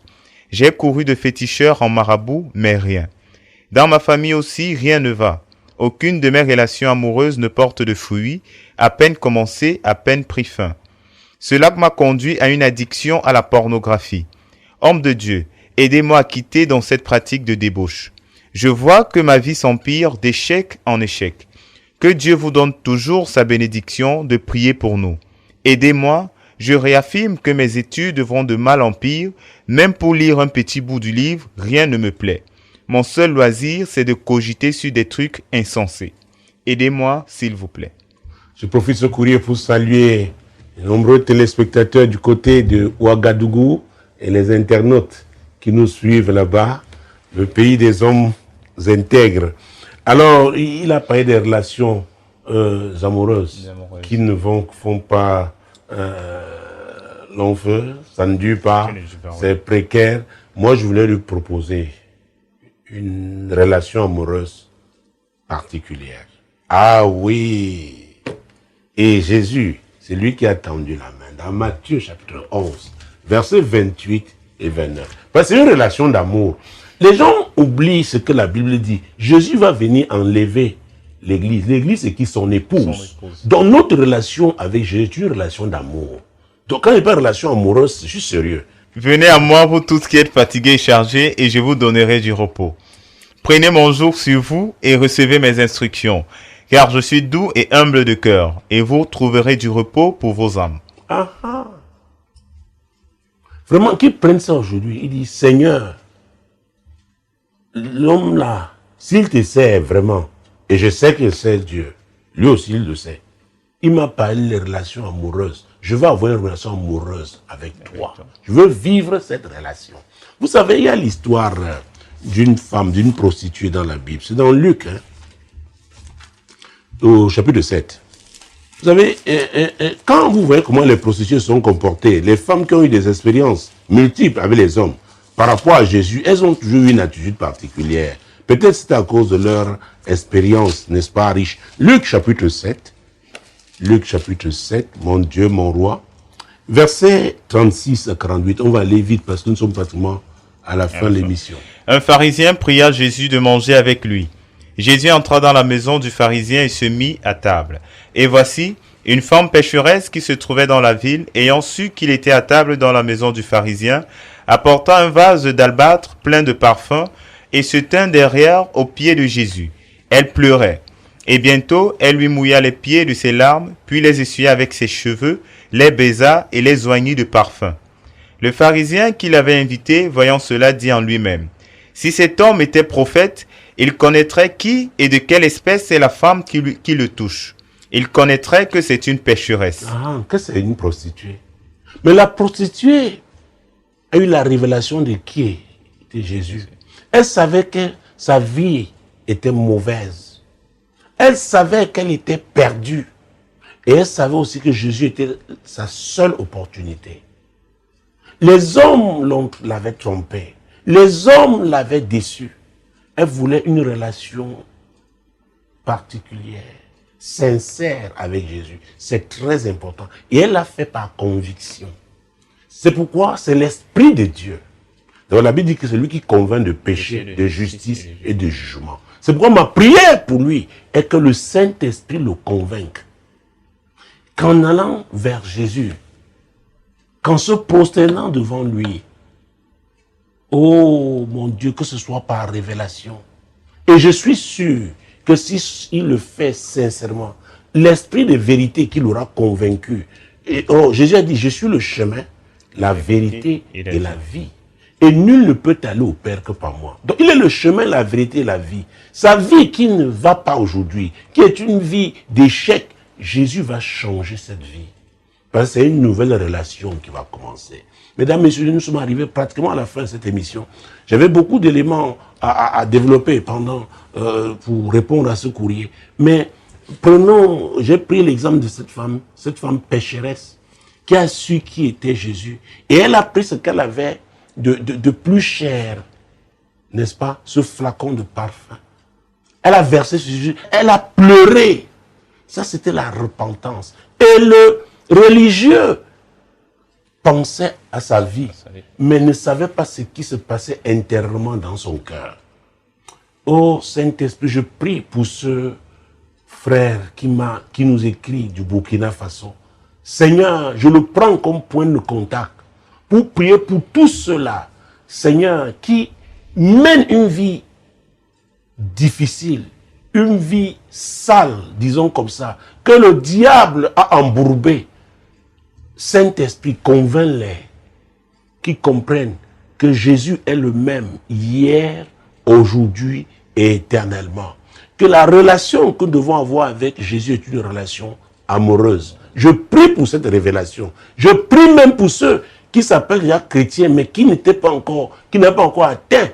J'ai couru de féticheur en marabout, mais rien. Dans ma famille aussi, rien ne va. Aucune de mes relations amoureuses ne porte de fruits, à peine commencé, à peine pris fin. Cela m'a conduit à une addiction à la pornographie. Homme de Dieu, aidez-moi à quitter dans cette pratique de débauche. Je vois que ma vie s'empire d'échec en échec. Que Dieu vous donne toujours sa bénédiction de prier pour nous. Aidez-moi, je réaffirme que mes études vont de mal en pire. Même pour lire un petit bout du livre, rien ne me plaît. Mon seul loisir, c'est de cogiter sur des trucs insensés. Aidez-moi, s'il vous plaît. Je profite de ce courrier pour saluer les nombreux téléspectateurs du côté de Ouagadougou et les internautes qui nous suivent là-bas. Le pays des hommes intègres. Alors, il a parlé des relations amoureuses qui ne font pas long feu, ça ne dure pas, c'est précaire. Moi, je voulais lui proposer une relation amoureuse particulière. Ah oui! Et Jésus, c'est lui qui a tendu la main. Dans Matthieu chapitre 11, versets 28 et 29. Parce que c'est une relation d'amour. Les gens oublient ce que la Bible dit. Jésus va venir enlever l'église. L'église, c'est qui? Son épouse. Dans notre relation avec Jésus, c'est une relation d'amour. Donc, quand il n'y a pas de relation amoureuse, je suis sérieux. Venez à moi, vous tous qui êtes fatigués et chargés, et je vous donnerai du repos. Prenez mon joug sur vous et recevez mes instructions, car je suis doux et humble de cœur, et vous trouverez du repos pour vos âmes. Ah ah. Vraiment, qu'ils prennent ça aujourd'hui. Il dit, Seigneur, l'homme là, s'il te sert vraiment, et je sais qu'il sait Dieu, lui aussi il le sait, il m'a parlé des relations amoureuses. Je veux avoir une relation amoureuse avec toi. Je veux vivre cette relation. Vous savez, il y a l'histoire d'une femme, d'une prostituée dans la Bible. C'est dans Luc, au chapitre 7. Vous savez, quand vous voyez comment les prostituées sont comportées, les femmes qui ont eu des expériences multiples avec les hommes, par rapport à Jésus, elles ont toujours eu une attitude particulière. Peut-être c'est à cause de leur expérience, n'est-ce pas, riche. Luc chapitre 7, mon Dieu, mon roi, versets 36 à 48. On va aller vite parce que nous sommes pratiquement à la fin de l'émission. Un pharisien pria Jésus de manger avec lui. Jésus entra dans la maison du pharisien et se mit à table. Et voici, une femme pécheresse qui se trouvait dans la ville, ayant su qu'il était à table dans la maison du pharisien, apporta un vase d'albâtre plein de parfums et se tint derrière aux pieds de Jésus. Elle pleurait. Et bientôt, elle lui mouilla les pieds de ses larmes, puis les essuya avec ses cheveux, les baisa et les oignit de parfum. Le pharisien qui l'avait invité, voyant cela, dit en lui-même, « Si cet homme était prophète, il connaîtrait qui et de quelle espèce est la femme qui le touche. Il connaîtrait que c'est une pécheresse. » Ah, que c'est une prostituée. Mais la prostituée a eu la révélation de qui était Jésus. Elle savait que sa vie était mauvaise. Elle savait qu'elle était perdue. Et elle savait aussi que Jésus était sa seule opportunité. Les hommes l'avaient trompée. Les hommes l'avaient déçue. Elle voulait une relation particulière, sincère avec Jésus. C'est très important. Et elle l'a fait par conviction. C'est pourquoi c'est l'Esprit de Dieu. Donc la Bible dit que c'est lui qui convainc de péché, de justice et de jugement. C'est pourquoi ma prière pour lui est que le Saint-Esprit le convainque. Qu'en allant vers Jésus, qu'en se prosternant devant lui, oh mon Dieu, que ce soit par révélation. Et je suis sûr que s'il le fait sincèrement, l'esprit de vérité qui l'aura convaincu. Et, Jésus a dit, je suis le chemin, la vérité et la vie. Et nul ne peut aller au Père que par moi. Donc il est le chemin, la vérité et la vie. Sa vie qui ne va pas aujourd'hui, qui est une vie d'échec, Jésus va changer cette vie. Parce que c'est une nouvelle relation qui va commencer. Mesdames, Messieurs, nous sommes arrivés pratiquement à la fin de cette émission. J'avais beaucoup d'éléments à développer pour répondre à ce courrier. Mais j'ai pris l'exemple de cette femme pécheresse, qui a su qui était Jésus. Et elle a pris ce qu'elle avait de plus cher, n'est-ce pas, ce flacon de parfum. Elle a versé sur Jésus, elle a pleuré. Ça, c'était la repentance. Et le religieux pensait à sa vie, mais ne savait pas ce qui se passait intérieurement dans son cœur. Oh Saint-Esprit, je prie pour ce frère qui nous écrit du Burkina Faso. Seigneur, je le prends comme point de contact pour prier pour tous ceux-là, Seigneur, qui mènent une vie difficile, une vie sale, disons comme ça, que le diable a embourbé. Saint-Esprit, convainc-les, qui comprennent que Jésus est le même hier, aujourd'hui et éternellement. Que la relation que nous devons avoir avec Jésus est une relation amoureuse. Je prie pour cette révélation. Je prie même pour ceux qui s'appellent déjà chrétiens, mais qui n'avaient pas encore atteint,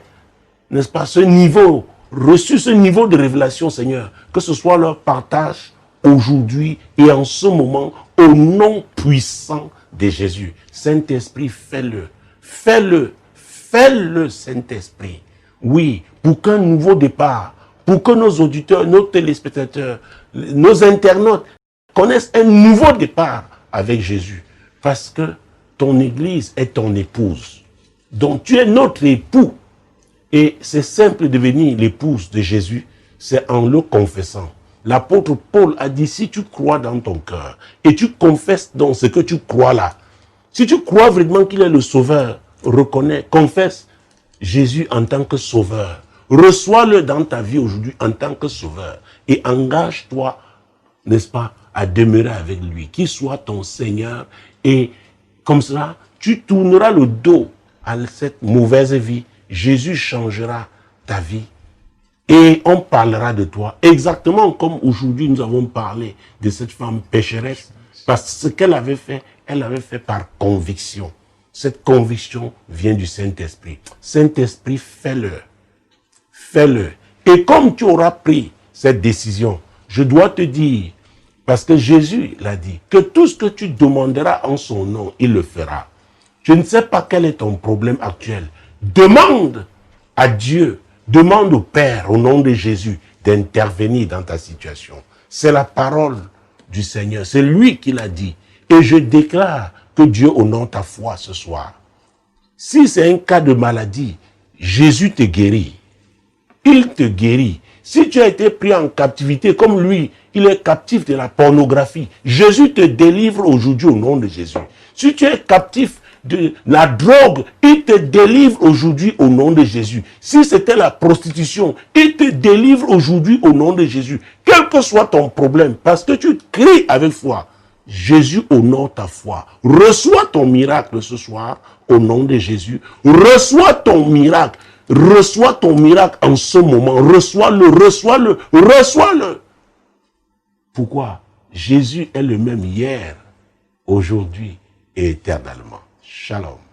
n'est-ce pas, ce niveau, reçu ce niveau de révélation, Seigneur. Que ce soit leur partage aujourd'hui et en ce moment, au nom puissant de Jésus. Saint-Esprit, fais-le. Fais-le. Fais-le, Saint-Esprit. Oui, pour qu'un nouveau départ, pour que nos auditeurs, nos téléspectateurs, nos internautes connaissent un nouveau départ avec Jésus. Parce que ton Église est ton épouse. Donc tu es notre époux. Et c'est simple de devenir l'épouse de Jésus, c'est en le confessant. L'apôtre Paul a dit, si tu crois dans ton cœur et tu confesses dans ce que tu crois là, si tu crois vraiment qu'il est le sauveur, reconnais, confesse Jésus en tant que sauveur. Reçois-le dans ta vie aujourd'hui en tant que sauveur et engage-toi, n'est-ce pas, à demeurer avec lui, qu'il soit ton Seigneur et comme cela, tu tourneras le dos à cette mauvaise vie. Jésus changera ta vie. Et on parlera de toi, exactement comme aujourd'hui nous avons parlé de cette femme pécheresse, parce que ce qu'elle avait fait, elle l'avait fait par conviction. Cette conviction vient du Saint-Esprit. Saint-Esprit, fais-le. Fais-le. Et comme tu auras pris cette décision, je dois te dire, parce que Jésus l'a dit, que tout ce que tu demanderas en son nom, il le fera. Je ne sais pas quel est ton problème actuel. Demande à Dieu, demande au Père, au nom de Jésus, d'intervenir dans ta situation. C'est la parole du Seigneur. C'est lui qui l'a dit. Et je déclare que Dieu honore ta foi ce soir. Si c'est un cas de maladie, Jésus te guérit. Il te guérit. Si tu as été pris en captivité, comme lui, il est captif de la pornographie, Jésus te délivre aujourd'hui au nom de Jésus. Si tu es captif de la drogue, il te délivre aujourd'hui au nom de Jésus. Si c'était la prostitution, il te délivre aujourd'hui au nom de Jésus. Quel que soit ton problème, parce que tu cries avec foi, Jésus honore ta foi. Reçois ton miracle ce soir au nom de Jésus. Reçois ton miracle. Reçois ton miracle en ce moment. Reçois-le, reçois-le, reçois-le. Pourquoi? Jésus est le même hier, aujourd'hui et éternellement. Shalom.